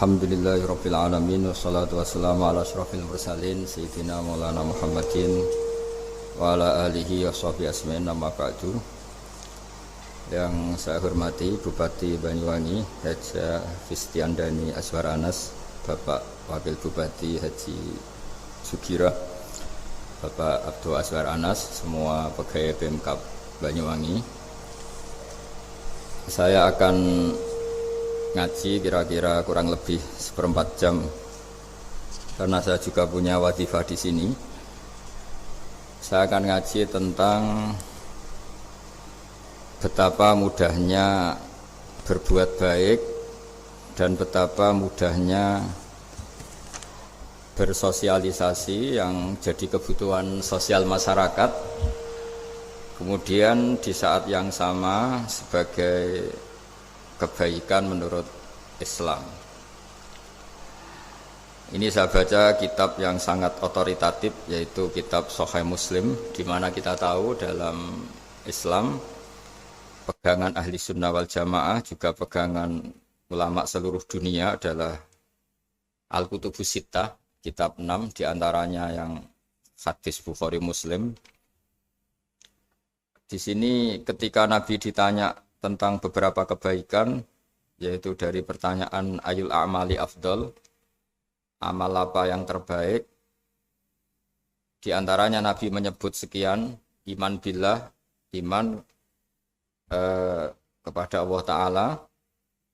Alhamdulillahirabbil alamin wassalatu wassalamu ala asyrofil mursalin sayyidina maulana Muhammadin wa ala alihi washabihi asmain amma ba'du. Yang saya hormati Bupati Banyuwangi Haji Fistiandani Azwar Anas, Bapak Wakil Bupati Haji Sugira, Bapak Abdul Azwar Anas, semua pegawai Pemkab Banyuwangi. Saya akan ngaji kira-kira kurang lebih 1/4 jam karena saya juga punya wadifah di sini. Saya akan ngaji tentang betapa mudahnya berbuat baik dan betapa mudahnya bersosialisasi yang jadi kebutuhan sosial masyarakat. Kemudian di saat yang sama sebagai kebaikan menurut Islam. Ini saya baca kitab yang sangat otoritatif, yaitu kitab Sahih Muslim, di mana kita tahu dalam Islam pegangan ahli sunnah wal jamaah juga pegangan ulama seluruh dunia adalah Al-Kutubus Sittah, kitab 6 diantaranya yang hadis Bukhari Muslim. Di sini ketika Nabi ditanya tentang beberapa kebaikan, yaitu dari pertanyaan ayul a'mali afdol, amal apa yang terbaik, di antaranya Nabi menyebut sekian: iman billah, iman kepada Allah Ta'ala.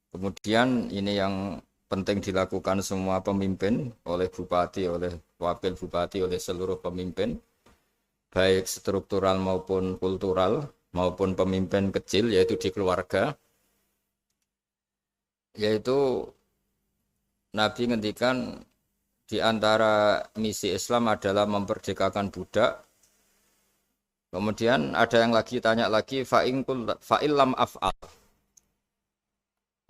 Kemudian ini yang penting dilakukan semua pemimpin, oleh bupati, oleh wakil bupati, oleh seluruh pemimpin, baik struktural maupun kultural, maupun pemimpin kecil, yaitu di keluarga. Yaitu Nabi ngendikan di antara misi Islam adalah memperdekakan budak. Kemudian ada yang lagi tanya lagi, fa'illam af'al.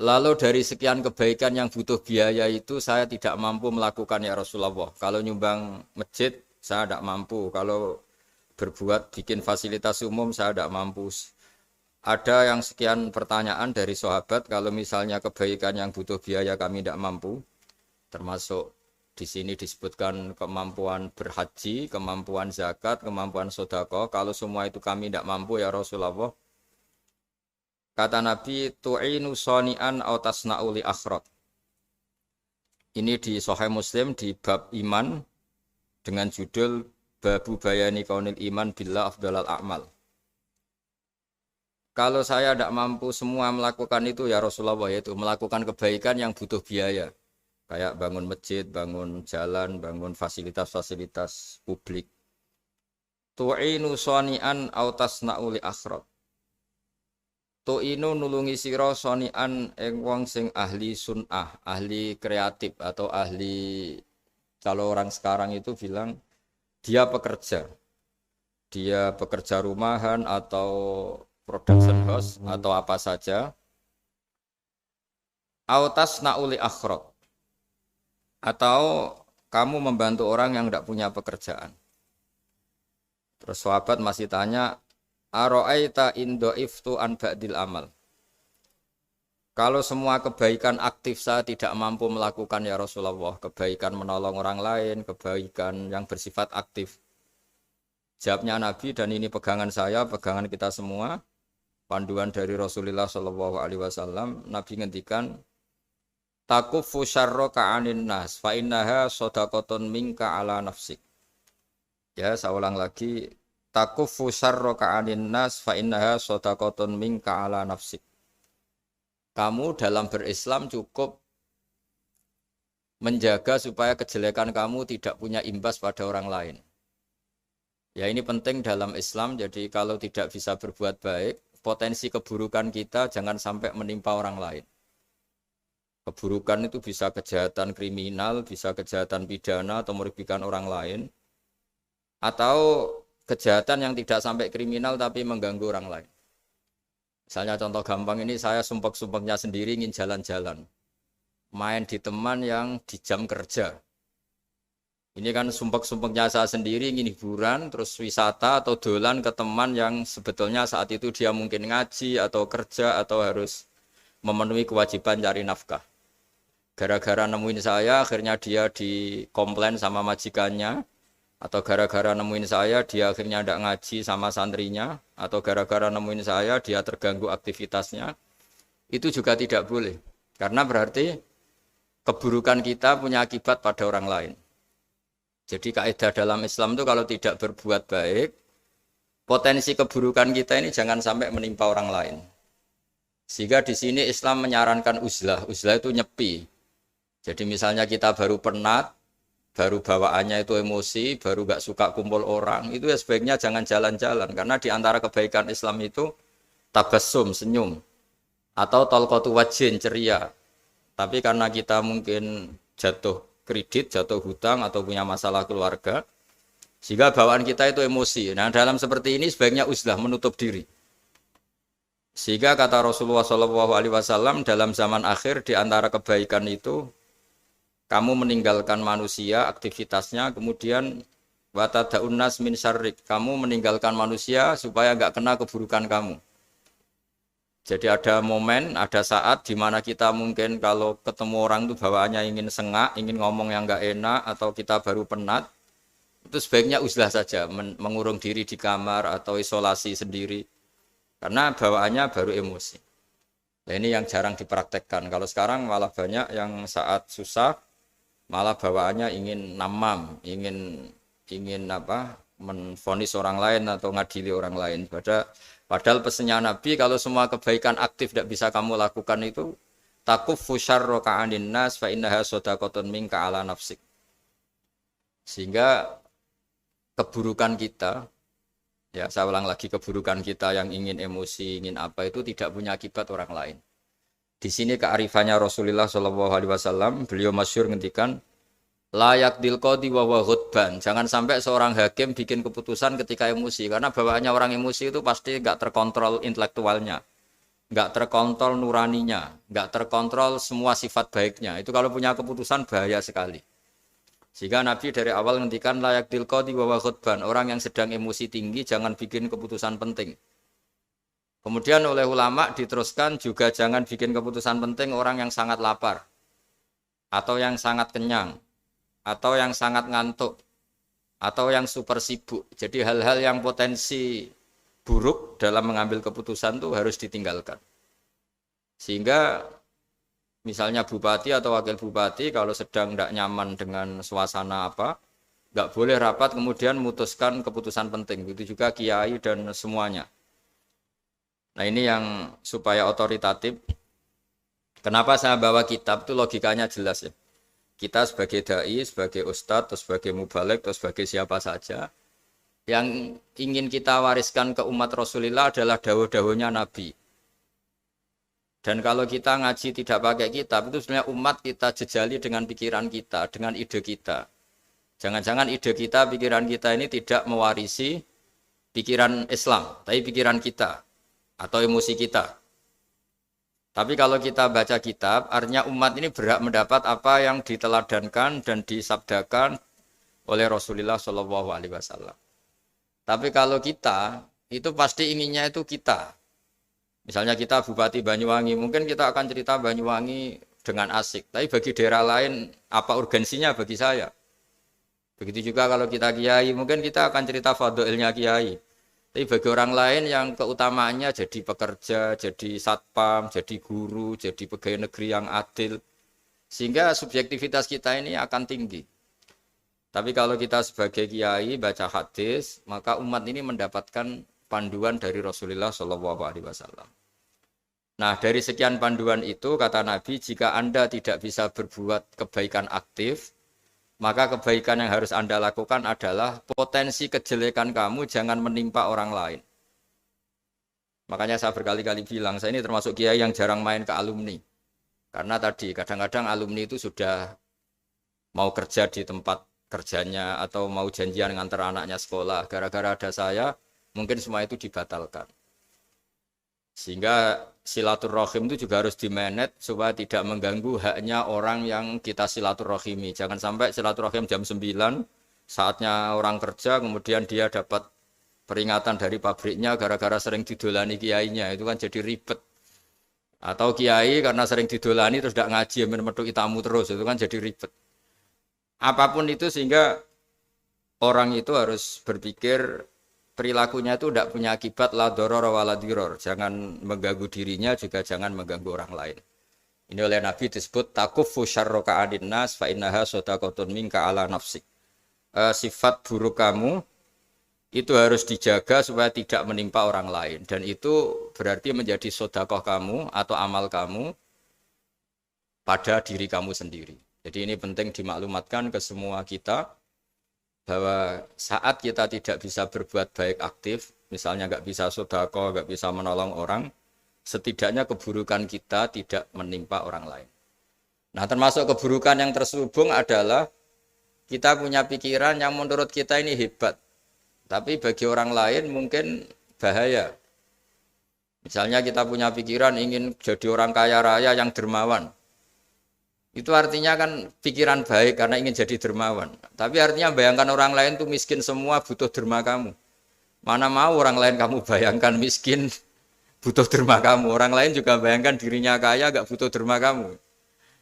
Lalu dari sekian kebaikan yang butuh biaya itu saya tidak mampu melakukan ya Rasulullah. Kalau nyumbang masjid saya tidak mampu, kalau berbuat bikin fasilitas umum saya tidak mampu. Ada yang sekian pertanyaan dari sahabat, kalau misalnya kebaikan yang butuh biaya kami tidak mampu, termasuk di sini disebutkan kemampuan berhaji, kemampuan zakat, kemampuan sedekah, kalau semua itu kami tidak mampu ya Rasulullah. Kata Nabi, tu'inu soni'an aw tasna'u li akhraq. Ini di Sahih Muslim di bab iman dengan judul Babu bayani kaunil iman billah afdalal a'mal. Kalau saya tidak mampu semua melakukan itu ya Rasulullah, yaitu melakukan kebaikan yang butuh biaya, kayak bangun masjid, bangun jalan, bangun fasilitas-fasilitas publik. Tu'inu soni'an aw tasna'u li akhraq. Tu'inu nulungi sira soni'an ing wong sing ahli sun'ah, ahli kreatif, atau ahli, kalau orang sekarang itu bilang dia pekerja rumahan atau production house atau apa saja. Autas nauli akhraq, atau kamu membantu orang yang tidak punya pekerjaan. Terus sahabat masih tanya, aro'aita indo'iftu an ba'dil amal. Kalau semua kebaikan aktif saya tidak mampu melakukan ya Rasulullah, kebaikan menolong orang lain, kebaikan yang bersifat aktif. Jawabnya Nabi, dan ini pegangan saya, pegangan kita semua, panduan dari Rasulullah SAW, Nabi ngendikan, takufu syarroka anin nas, fa innaha sodakotun minka ala nafsik. Ya, saya ulang lagi, takufu syarroka anin nas, fa innaha sodakotun minka ala nafsik. Kamu dalam berislam cukup menjaga supaya kejelekan kamu tidak punya imbas pada orang lain. Ya, ini penting dalam Islam. Jadi kalau tidak bisa berbuat baik, potensi keburukan kita jangan sampai menimpa orang lain. Keburukan itu bisa kejahatan kriminal, bisa kejahatan pidana atau merugikan orang lain, atau kejahatan yang tidak sampai kriminal tapi mengganggu orang lain. Misalnya contoh gampang ini, saya sumpek-sumpeknya sendiri ingin jalan-jalan, main di teman yang di jam kerja. Ini kan sumpek-sumpeknya saya sendiri ingin hiburan, terus wisata atau dolan ke teman yang sebetulnya saat itu dia mungkin ngaji atau kerja atau harus memenuhi kewajiban cari nafkah. Gara-gara nemuin saya, akhirnya dia dikomplain sama majikannya. Atau gara-gara nemuin saya, dia akhirnya tidak ngaji sama santrinya. Atau gara-gara nemuin saya, dia terganggu aktivitasnya. Itu juga tidak boleh. Karena berarti keburukan kita punya akibat pada orang lain. Jadi kaidah dalam Islam itu kalau tidak berbuat baik, potensi keburukan kita ini jangan sampai menimpa orang lain. Sehingga di sini Islam menyarankan uzlah. Uzlah itu nyepi. Jadi misalnya kita baru penat, baru bawaannya itu emosi, baru gak suka kumpul orang, itu ya sebaiknya jangan jalan-jalan. Karena di antara kebaikan Islam itu tabassum, senyum. Atau talqatu wajhin, ceria. Tapi karena kita mungkin jatuh kredit, jatuh hutang, atau punya masalah keluarga, sehingga bawaan kita itu emosi. Nah dalam seperti ini sebaiknya uzlah, menutup diri. Sehingga kata Rasulullah SAW dalam zaman akhir di antara kebaikan itu, kamu meninggalkan manusia, aktivitasnya, kemudian watada'un nas min syarrik. Kamu meninggalkan manusia supaya enggak kena keburukan kamu. Jadi ada momen, ada saat di mana kita mungkin kalau ketemu orang itu bawaannya ingin sengak, ingin ngomong yang enggak enak, atau kita baru penat, itu sebaiknya uzlah saja, mengurung diri di kamar atau isolasi sendiri. Karena bawaannya baru emosi. Nah ini yang jarang dipraktekkan. Kalau sekarang malah banyak yang saat susah, malah bawaannya ingin namam, ingin menvonis orang lain atau ngadili orang lain. Padahal pesannya Nabi kalau semua kebaikan aktif tidak bisa kamu lakukan itu takuffu syarra ka'anin nas fa innaha shadaqatun minka ala nafsik. Sehingga keburukan kita, ya saya ulang lagi, keburukan kita yang ingin emosi, ingin apa itu tidak punya akibat orang lain. Di sini kearifannya Rasulullah SAW, beliau masyhur ngendikan layak dilqadi wa huwa ghadban. Jangan sampai seorang hakim bikin keputusan ketika emosi, karena bawaannya orang emosi itu pasti enggak terkontrol intelektualnya, enggak terkontrol nuraninya, enggak terkontrol semua sifat baiknya. Itu kalau punya keputusan bahaya sekali. Sehingga Nabi dari awal ngendikan layak dilqadi wa huwa ghadban. Orang yang sedang emosi tinggi jangan bikin keputusan penting. Kemudian oleh ulama diteruskan juga jangan bikin keputusan penting orang yang sangat lapar, atau yang sangat kenyang, atau yang sangat ngantuk, atau yang super sibuk. Jadi hal-hal yang potensi buruk dalam mengambil keputusan itu harus ditinggalkan. Sehingga misalnya bupati atau wakil bupati kalau sedang tidak nyaman dengan suasana apa, nggak boleh rapat kemudian memutuskan keputusan penting. Begitu juga kiai dan semuanya. Nah ini yang supaya otoritatif. Kenapa saya bawa kitab itu logikanya jelas ya. Kita sebagai dai, sebagai ustadz, atau sebagai mubaligh, atau sebagai siapa saja, yang ingin kita wariskan ke umat Rasulullah adalah dawuh-dawuhnya Nabi. Dan kalau kita ngaji tidak pakai kitab, itu sebenarnya umat kita jejali dengan pikiran kita, dengan ide kita. Jangan-jangan ide kita, pikiran kita ini tidak mewarisi pikiran Islam, tapi pikiran kita atau emosi kita. Tapi kalau kita baca kitab, artinya umat ini berhak mendapat apa yang diteladankan dan disabdakan oleh Rasulullah SAW. Tapi kalau kita, itu pasti inginnya itu kita. Misalnya kita Bupati Banyuwangi, mungkin kita akan cerita Banyuwangi dengan asik. Tapi bagi daerah lain, apa urgensinya bagi saya? Begitu juga kalau kita kiai, mungkin kita akan cerita fadhilnya kiai. Tapi bagi orang lain yang keutamaannya jadi pekerja, jadi satpam, jadi guru, jadi pegawai negeri yang adil. Sehingga subjektivitas kita ini akan tinggi. Tapi kalau kita sebagai kiai baca hadis, maka umat ini mendapatkan panduan dari Rasulullah SAW. Nah dari sekian panduan itu kata Nabi, jika Anda tidak bisa berbuat kebaikan aktif, maka kebaikan yang harus Anda lakukan adalah potensi kejelekan kamu jangan menimpa orang lain. Makanya saya berkali-kali bilang, saya ini termasuk kiai yang jarang main ke alumni. Karena tadi kadang-kadang alumni itu sudah mau kerja di tempat kerjanya atau mau janjian ngantar anaknya sekolah. Gara-gara ada saya, mungkin semua itu dibatalkan. Sehingga silaturahim itu juga harus dimanage supaya tidak mengganggu haknya orang yang kita silaturahimi. Jangan sampai silaturahim jam 9, saatnya orang kerja, kemudian dia dapat peringatan dari pabriknya gara-gara sering didolani kiainya. Itu kan jadi ribet. Atau kiai karena sering didolani terus tidak ngaji metu tamu terus itu kan jadi ribet. Apapun itu sehingga orang itu harus berpikir perilakunya itu tidak punya akibat la doror wala diror. Jangan mengganggu dirinya juga jangan mengganggu orang lain. Ini oleh Nabi disebut takuffu syarroka adin nas fa innaha sodaqotun minka ala nafsik. Sifat buruk kamu itu harus dijaga supaya tidak menimpa orang lain. Dan itu berarti menjadi sodakoh kamu atau amal kamu pada diri kamu sendiri. Jadi ini penting dimaklumatkan ke semua kita bahwa saat kita tidak bisa berbuat baik aktif, misalnya nggak bisa sodakoh, nggak bisa menolong orang, setidaknya keburukan kita tidak menimpa orang lain. Nah termasuk keburukan yang terselubung adalah kita punya pikiran yang menurut kita ini hebat. Tapi bagi orang lain mungkin bahaya. Misalnya kita punya pikiran ingin jadi orang kaya raya yang dermawan. Itu artinya kan pikiran baik karena ingin jadi dermawan. Tapi artinya bayangkan orang lain itu miskin semua butuh derma kamu. Mana mau orang lain kamu bayangkan miskin butuh derma kamu. Orang lain juga bayangkan dirinya kaya gak butuh derma kamu.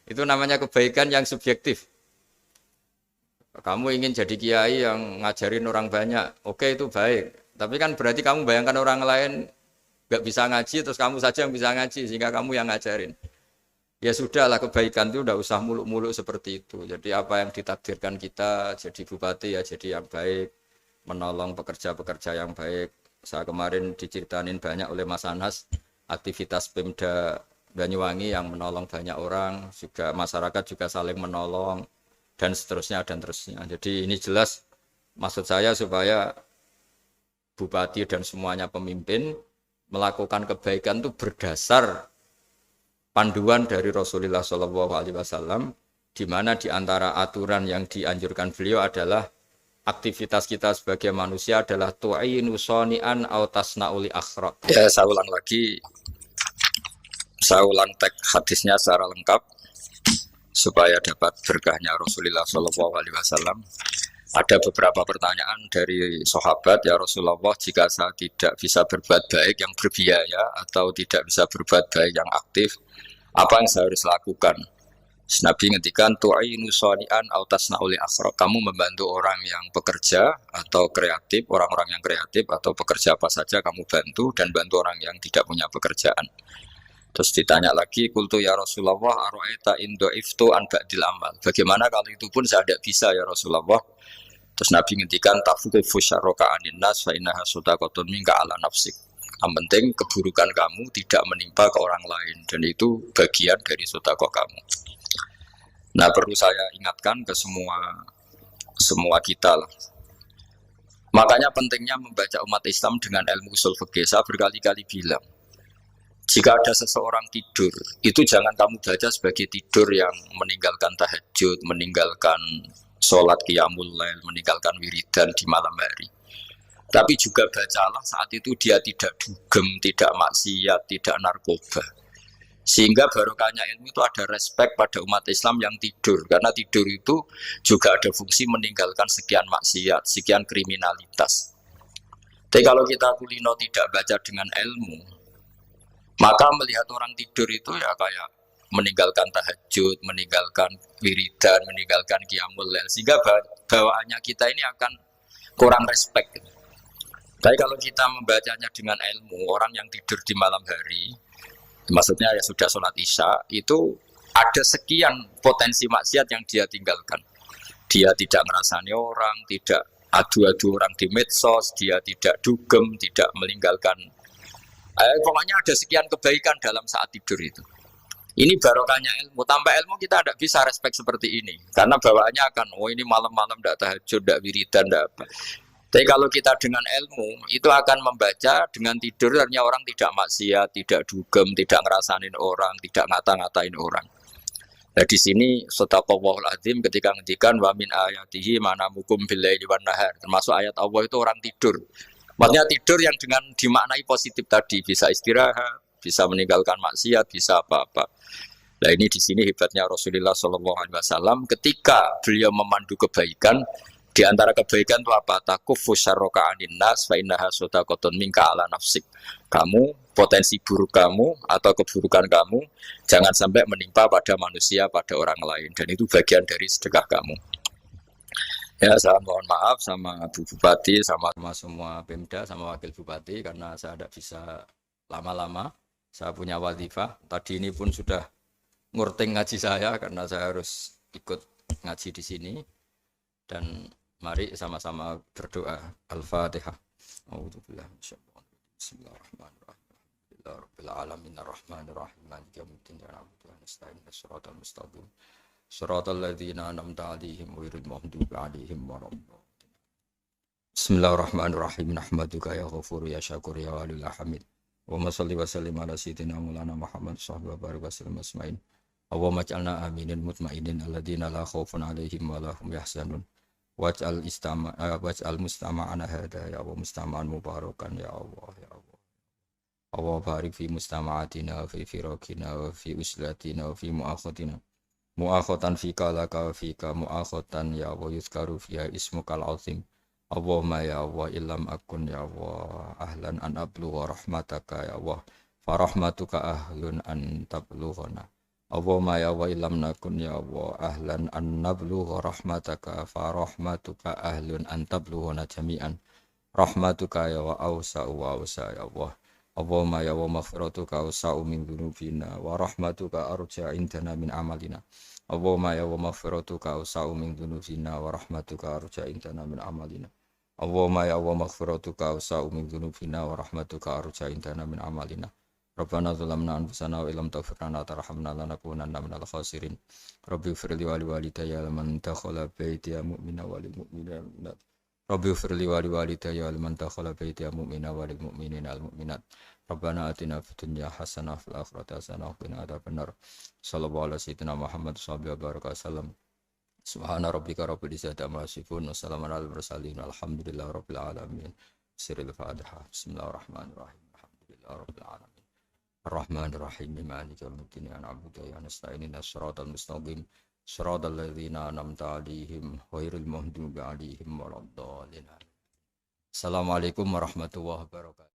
Itu namanya kebaikan yang subjektif. Kamu ingin jadi kiai yang ngajarin orang banyak, oke itu baik. Tapi kan berarti kamu bayangkan orang lain gak bisa ngaji, terus kamu saja yang bisa ngaji, sehingga kamu yang ngajarin. Ya sudahlah, kebaikan itu udah usah muluk-muluk seperti itu. Jadi apa yang ditakdirkan kita, jadi bupati ya jadi yang baik, menolong pekerja-pekerja yang baik. Saya kemarin diceritain banyak oleh Mas Anas, aktivitas Pemda Banyuwangi yang menolong banyak orang, juga masyarakat juga saling menolong. Dan seterusnya dan terusnya. Jadi ini jelas maksud saya supaya bupati dan semuanya pemimpin melakukan kebaikan itu berdasar panduan dari Rasulullah SAW, di mana di antara aturan yang dianjurkan beliau adalah aktivitas kita sebagai manusia adalah tu'inu soni'an au tasna'uli akhraq. Ya, saya ulang lagi. Saya ulang teks hadisnya secara lengkap supaya dapat berkahnya Rasulullah SAW. Ada beberapa pertanyaan dari sahabat, ya Rasulullah, jika saya tidak bisa berbuat baik yang berbiaya atau tidak bisa berbuat baik yang aktif, apa yang saya harus lakukan? Nabi ngendikan tu'inu shani'an aw tasna'u li akhraq. Kamu membantu orang yang bekerja atau kreatif, orang-orang yang kreatif atau pekerja apa saja kamu bantu, dan bantu orang yang tidak punya pekerjaan. Terus ditanya lagi, qultu ya Rasulullah ara'aita in dha'iftu an ba'dil amal. Bagaimana kalau itu pun saya tidak bisa ya Rasulullah? Terus Nabi ngendikan tafukufu syarroka anin nas fa innaha shadaqatun minka ala nafsik. Yang penting keburukan kamu tidak menimpa ke orang lain, dan itu bagian dari sedekah kamu. Nah, perlu saya ingatkan ke semua kita lah. Makanya pentingnya membaca umat Islam dengan ilmu usul fikih. Saya berkali-kali bilang, jika ada seseorang tidur, itu jangan kamu baca sebagai tidur yang meninggalkan tahajud, meninggalkan sholat qiyamul lail, meninggalkan wiridan di malam hari. Tapi juga bacalah saat itu dia tidak dugem, tidak maksiat, tidak narkoba. Sehingga barokahnya ilmu itu ada respek pada umat Islam yang tidur. Karena tidur itu juga ada fungsi meninggalkan sekian maksiat, sekian kriminalitas. Tapi kalau kita kulino tidak baca dengan ilmu, maka melihat orang tidur itu ya kayak meninggalkan tahajud, meninggalkan wiridan, meninggalkan qiyamul lail. Sehingga bawaannya kita ini akan kurang respect. Tapi kalau kita membacanya dengan ilmu, orang yang tidur di malam hari, maksudnya ya sudah sholat isya, itu ada sekian potensi maksiat yang dia tinggalkan. Dia tidak ngerasani orang, tidak adu-adu orang di medsos, dia tidak dugem, tidak meninggalkan. Pokoknya ada sekian kebaikan dalam saat tidur itu. Ini barokahnya ilmu. Tanpa ilmu kita tidak bisa respect seperti ini. Karena bawaannya akan, oh ini malam-malam tidak tahajud, tidak wiridan, tidak apa. Tapi kalau kita dengan ilmu, itu akan membaca dengan tidur, artinya orang tidak maksiat, tidak dugem, tidak ngerasanin orang, tidak ngata-ngatain orang. Nah di sini Sadaqallahul Azim ketika ngendikan wa min ayatihi manamukum billaili wan nahar, termasuk ayat Allah itu orang tidur. Maksudnya tidur yang dengan dimaknai positif tadi, bisa istirahat, bisa meninggalkan maksiat, bisa apa-apa. Nah ini di sini hebatnya Rasulullah SAW ketika beliau memandu kebaikan, Di antara kebaikan itu apa? Takuffu syarroka anin nas fa innaha shadaqatun minka ala nafsik. Kamu, potensi buruk kamu atau keburukan kamu jangan sampai menimpa pada manusia, pada orang lain, dan itu bagian dari sedekah kamu. Ya, saya mohon maaf sama Bu Bupati, sama semua Pemda, sama Wakil Bupati karena saya tidak bisa lama-lama. Saya punya wadifah. Tadi ini pun sudah ngurting ngaji saya karena saya harus ikut ngaji di sini. Dan mari sama-sama berdoa. Al-Fatihah. Bismillahirrahmanirrahim. Rabbil alamin arrahmanirrahim. Maliki yaumiddin. Ya na'budu wa nasta'in. Shiratal mustaqim. Shiratal ladzina an'amta 'alaihim ghairil maghdubi 'alaihim waladdallin. Bismillahirrahmanirrahim. Nahmaduka ya Ghafur ya Syakur ya Walil Hamid. Allahumma shalli wa sallim ala sayyidina Maulana Muhammad sallallahu alaihi wasallam asma'in. Allahumma ij'alna aminin mutmainin alladzina la khaufun 'alaihim wa la hum yahzanun. Waj'al mustama'ana hada ya Allah mustama'an mubarakan ya Allah ya Allah. Allah barik fi mustama'atina wa fi firaqina wa fi uslatina wa fi mu'akhatan fika laka wa fika mu'akhatan ya Allah yuzkaru fiha ismukal azim. Allahumma ya Allah illam akun ya Allah ahlan an ablugha rahmataka ya Allah farahmatuka ahlun an tablughana. Allahumma ya Allah illam nakun ya Allah ahlan an nablugha rahmataka farahmatuka ahlun an tablughana jami'an. Rahmatuka ya wa awsa'u wa awsa' ya Allah. Allahumma ya wa maghfiratuka awsa'u min dhunubina wa rahmatuka arja indana min amalina. Allahumma ya wa maghfiratuka awsa'u min dhunubina wa rahmatuka arja indana min amalina. Allahumma ya wa maghfiratuka awsa'u min dhunubina wa rahmatuka arja indana min amalina. Rabbana zalamna anfusana wa illam taghfir lana tarhamna lanakunanna minal khasirin. Rabbi ighfir li wa liwalidayya liman dakhala baytiya mu'mina wa lil mu'minina. Rabbi ighfir li wa liwalidayya liman dakhala baytiya mu'mina wa lil mu'minina wal mu'minat. Rabbana atina fid dunya hasanah wa fil akhirati hasanah wa qina adzabannar. Sallallahu alaihi sayyidina Muhammad sallallahu alaihi wasallam. Subhana rabbika rabbil izzati amma yasifun wa salamun alal mursalin walhamdulillahi rabbil alamin. Sirrul Fatihah. Bismillahirrahmanirrahim. Alhamdulillahi rabbil alamin. Ar-Rahmanir-Rahim. Maliki yaumiddin. Ya na'budu wa nasta'in. Ihdinas siratal mustaqim. Shiratal ladzina an'amta 'alaihim ghairil maghdubi 'alaihim waladdallin. Assalamualaikum warahmatullahi wabarakatuh.